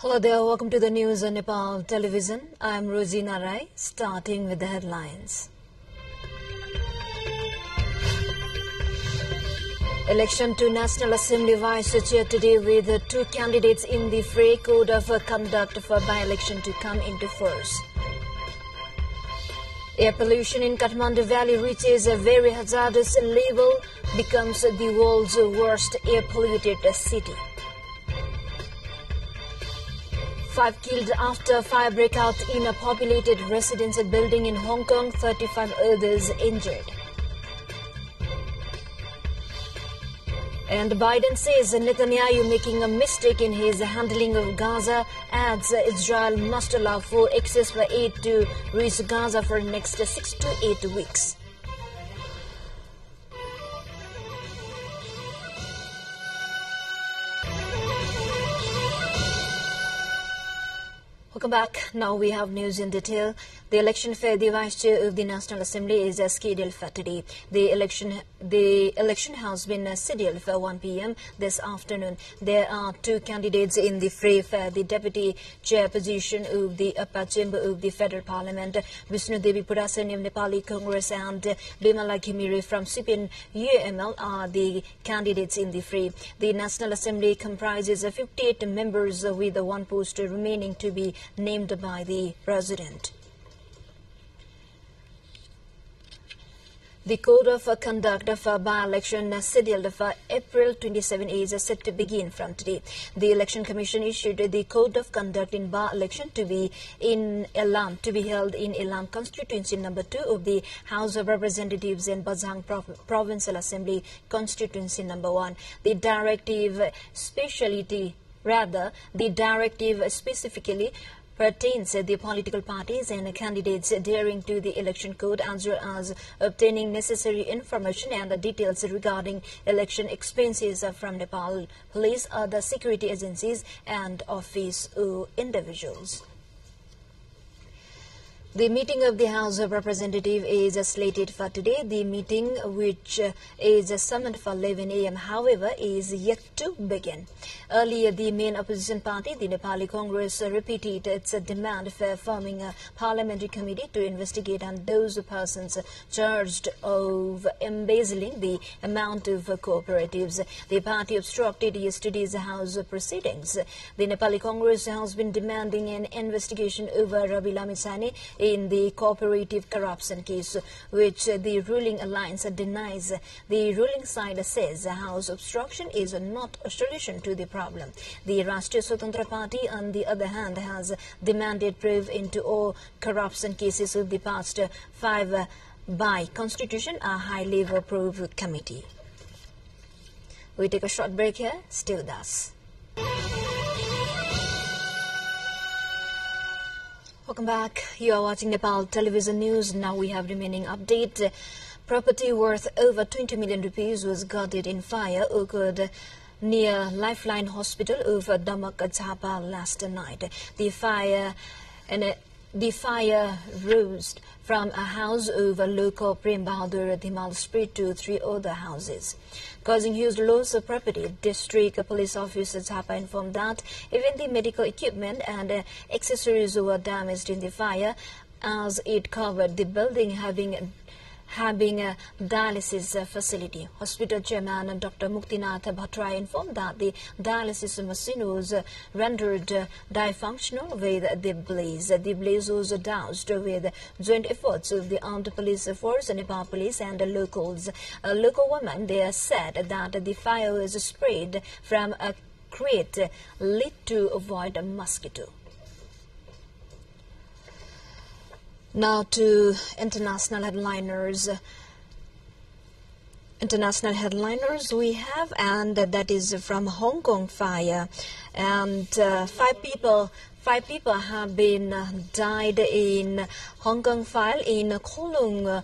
Hello there, welcome to the news on Nepal television. I am Rosina Rai, starting with the headlines. Election to National Assembly Vice Chair today with two candidates in the fray. Code of conduct for by-election to come into force. Air pollution in Kathmandu Valley reaches a very hazardous level, becomes the world's worst air polluted city. 5 killed after fire breakout in a populated residential building in Hong Kong, 35 others injured. And Biden says Netanyahu making a mistake in his handling of Gaza, adds Israel must allow for access for aid to reach Gaza for next 6 to 8 weeks. Welcome back. Now we have news in detail. The election for the Vice Chair of the National Assembly is scheduled for today. The election has been scheduled for 1 p.m. this afternoon. There are two candidates in the fray for the Deputy Chair position of the upper chamber of the Federal Parliament. Vishnu Devi Purasani of Nepali Congress and Bimala Khimiri from CPN UML are the candidates in the fray. The National Assembly comprises 58 members with one post remaining to be named by the President. The Code of Conduct for by-election scheduled for April 27 is set to begin from today. The Election Commission issued the Code of Conduct in by-election to be held in Elam Constituency number 2 of the House of Representatives and Bazhang Provincial Assembly Constituency number 1. The directive specifically pertains to the political parties and candidates adhering to the election code, as well as obtaining necessary information and details regarding election expenses from Nepal police, other security agencies and office individuals. The meeting of the House of Representatives is slated for today. The meeting, which is summoned for 11 a.m., however, is yet to begin. Earlier, the main opposition party, the Nepali Congress, repeated its demand for forming a parliamentary committee to investigate on those persons charged of embezzling the amount of cooperatives. The party obstructed yesterday's House proceedings. The Nepali Congress has been demanding an investigation over Rabi Lamitsane in the cooperative corruption case, which the ruling alliance denies. The ruling side says House obstruction is not a solution to the problem. The Rashtriya Swatantra Party, on the other hand, has demanded proof into all corruption cases of the past 5 by constitution a high-level proof committee. We take a short break here. Stay with us. Welcome back. You are watching Nepal Television News. Now we have remaining update. Property worth over 20 million rupees was gutted in fire occurred near Lifeline Hospital of Damak, Jhapa last night. The fire rose from a house of local Prem Bahadur Dhimal spread to 3 other houses, causing huge loss of property. District police officers Jhapa informed that even the medical equipment and accessories were damaged in the fire, as it covered the building having a dialysis facility. Hospital chairman Dr. Muktinath Bhattrai informed that the dialysis machine was rendered dysfunctional with the blaze. The blaze was doused with joint efforts of the armed police force, Nepal police and locals. A local woman there said that the fire was spread from a crate lit to avoid a mosquito. Now to international headliners. International headliners we have, and that is from Hong Kong fire. And 5 people have been died in Hong Kong fire in Kowloon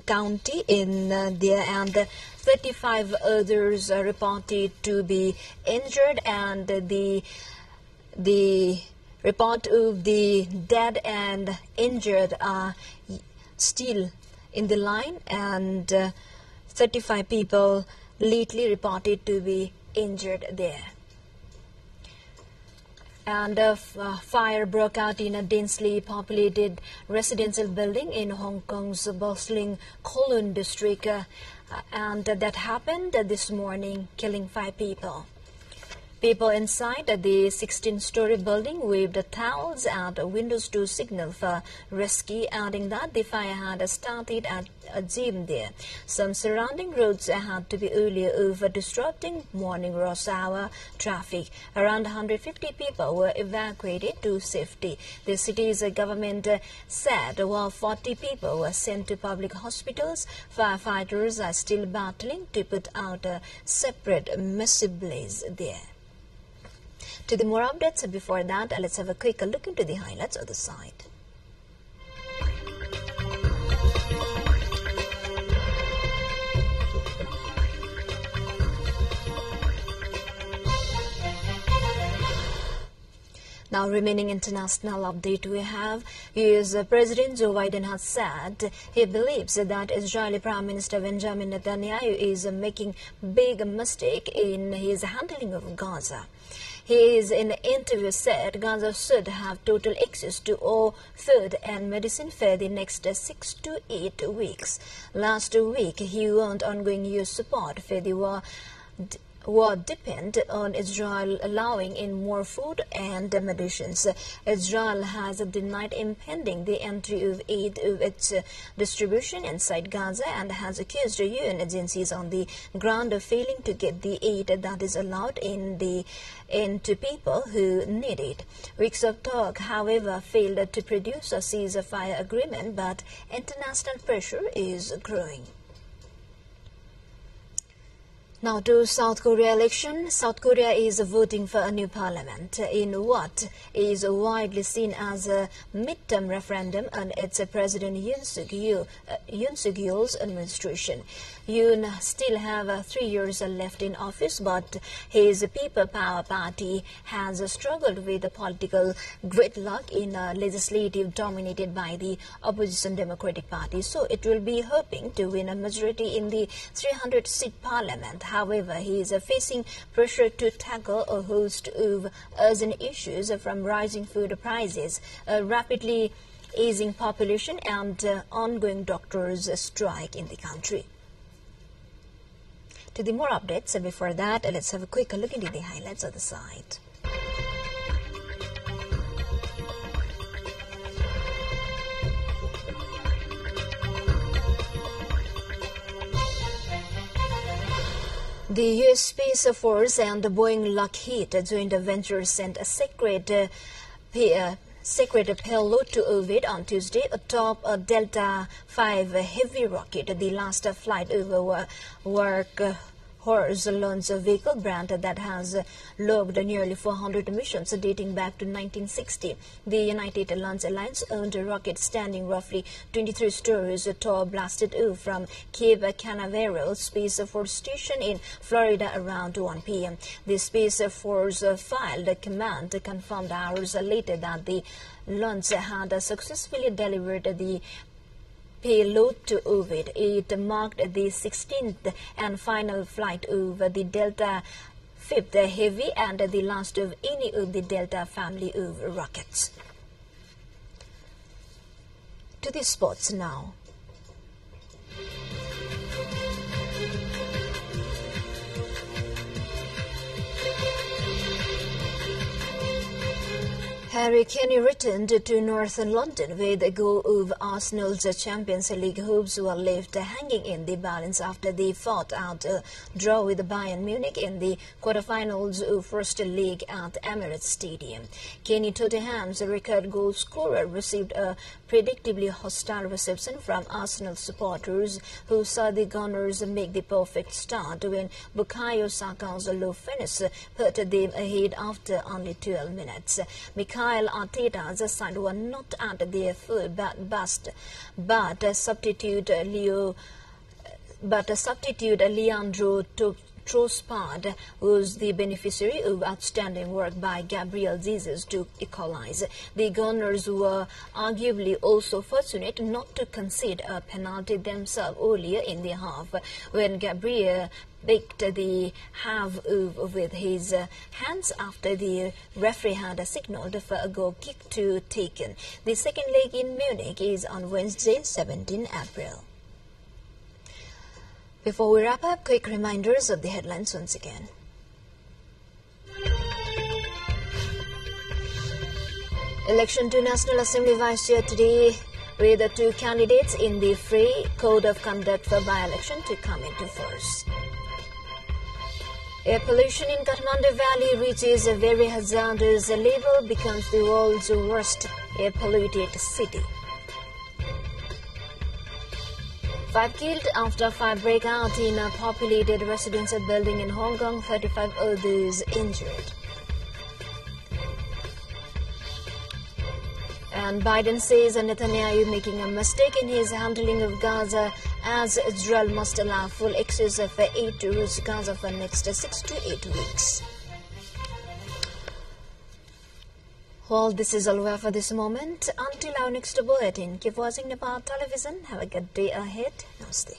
County in there, and 35 others are reported to be injured, and the report of the dead and injured are still in the line, and 35 people lately reported to be injured there. And a fire broke out in a densely populated residential building in Hong Kong's bustling Kowloon district, and that happened this morning, killing 5 people. People inside the 16-story building waved towels at windows to signal for rescue, adding that the fire had started at a gym there. Some surrounding roads had to be earlier over, disrupting morning rush hour traffic. Around 150 people were evacuated to safety. The city's government said while 40 people were sent to public hospitals, firefighters are still battling to put out a separate massive blaze there. To the more updates, before that, let's have a quick look into the highlights of the site. Now, remaining international update we have is President Joe Biden has said he believes that Israeli Prime Minister Benjamin Netanyahu is making big mistake in his handling of Gaza. He is in an interview said Gaza should have total access to all food and medicine for the next 6 to 8 weeks. Last week, he warned ongoing U.S. support for the war depend on Israel allowing in more food and medicines. Israel has denied impending the entry of aid of its distribution inside Gaza and has accused UN agencies on the ground of failing to get the aid that is allowed into people who need it. Weeks of talk, however, failed to produce a ceasefire agreement, but international pressure is growing. Now to South Korea election. South Korea is voting for a new parliament in what is widely seen as a midterm referendum on its President Yoon Suk-yeol's administration. Yoon still have 3 years left in office, but his People Power Party has struggled with the political gridlock in a legislative dominated by the opposition Democratic Party. So it will be hoping to win a majority in the 300-seat parliament. However, he is facing pressure to tackle a host of urgent issues from rising food prices, a rapidly aging population, and ongoing doctors' strike in the country. To the more updates, before that, let's have a quick look into the highlights of the site. The U.S. Space Force and the Boeing Lockheed joint venture sent a secret payload to orbit on Tuesday atop a Delta V heavy rocket, the last flight over Workhorse launch vehicle brand that has logged nearly 400 missions dating back to 1960. The United Launch Alliance-owned rocket, standing roughly 23 stories tall, blasted off from Cape Canaveral Space Force Station in Florida around 1 p.m. The Space Force filed a command confirmed hours later that the launch had successfully delivered the payload to orbit. It marked the 16th and final flight over the Delta V Heavy and the last of any of the Delta family of rockets. To the sports now. Harry Kane returned to North London with a goal of Arsenal's Champions League hopes were left hanging in the balance after they fought out a draw with Bayern Munich in the quarterfinals of First League at Emirates Stadium. Kane, Tottenham's record goal scorer, received a predictably hostile reception from Arsenal supporters who saw the Gunners make the perfect start when Bukayo Saka's low finish put them ahead after only 12 minutes. Mikel Arteta's side were not at their full best, but substitute Leandro Trospad was the beneficiary of outstanding work by Gabriel Jesus to equalize. The Gunners were arguably also fortunate not to concede a penalty themselves earlier in the half, when Gabriel picked the half with his hands after the referee had signaled for a goal kick to taken. The second leg in Munich is on Wednesday, 17 April. Before we wrap up, quick reminders of the headlines once again. Election to National Assembly Vice Chair today, with the two candidates in the free code of conduct for by-election to come into force. Air pollution in Kathmandu Valley reaches a very hazardous level, becomes the world's worst air polluted city. 5 killed after fire break out in a populated residential building in Hong Kong, 35 others injured. And Biden says Netanyahu making a mistake in his handling of Gaza, as Israel must allow full access of aid to reach Gaza for next 6 to 8 weeks. Well, this is all we have for this moment. Until our next bulletin, keep watching Nepal television. Have a good day ahead. Namaste.